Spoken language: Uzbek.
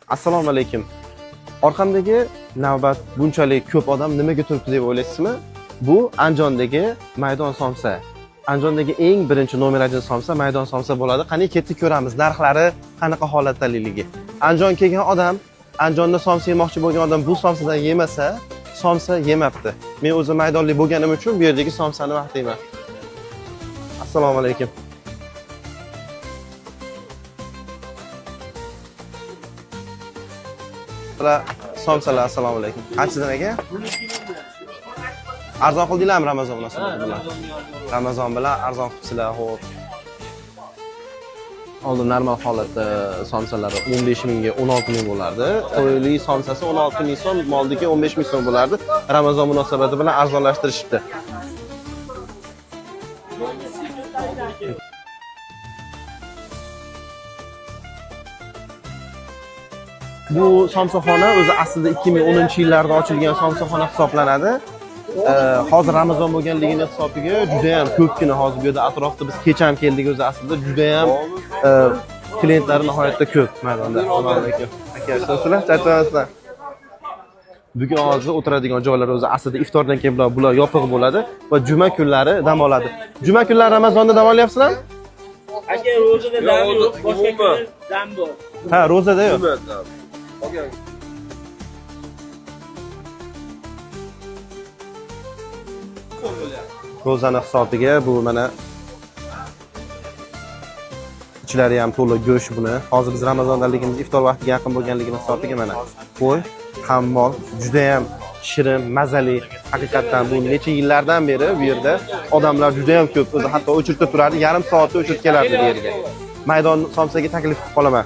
Assalomu alaykum. Orqamdagi navbat bunchalik ko'p odam nimaga turibdi deb o'ylaysizmi? Bu Andijondagi maydon somsa. Andijondagi eng birinchi nomerajin somsa maydon somsa bo'ladi. Qani ketib ko'ramiz narxlari qanaqa holatdaligi. Andijon kelgan odam, Andijonda somsa yemoqchi bo'lgan odam bu somsadan yemasa, somsa yemabdi. Men o'zim maydonlik bo'lganim uchun bu yerdagi somsani maqtayman. Assalomu alaykum. Somsalar, assalomu alaykum. Qanchadan aka? Arzon qildinglarmi Ramazon munosabati bilan? Ramazon bilan arzon qilibsizlar, xo'p. Oldin normal holatda somsalari 15 mingga 16 ming bo'lardi. Qo'yli somsasi 16 ming so'm, moldiki 15 ming so'm bo'lardi. Ramazon munosabati bilan arzonlashtirishibdi. Bu somsaxona o'zi aslida 2010-yillarda ochilgan somsaxona hisoblanadi. Hozir Ramazon bo'lganligini hisobiga juda ham ko'pgina hozir bu yerda atrofda biz kecha ham keldik o'zi aslida juda ham klientlar nihoyatda ko'p maydonda. Assalomu alaykum. Aka, sizlar charchamasizlar. Bugun hozir o'tiradigan joylar o'zi aslida iftordan keyin bular yopiq bo'ladi va juma kunlari dam oladi. Juma kunlari Ramazonda dam olyapsizlarmi? Aka, ro'zada dam yo'q, boshqa kunlar dam bor. Ha, ro'zada yo'q. Ro'zani hisobiga bu mana ichlari ham to'liq go'sht buni. Hozir biz Ramazondaligimiz iftor vaqtiga yaqin bo'lganligini hisobiga mana qo'y, hammol, juda ham shirin, mazali. Haqiqatan bu necha yillardan beri bu yerda odamlar juda ham ko'p. O'zi hatto o'chirtib turardi, yarim soatda o'chirib kelardi bu yerga. Maydon somsaga taklif qilib qolaman.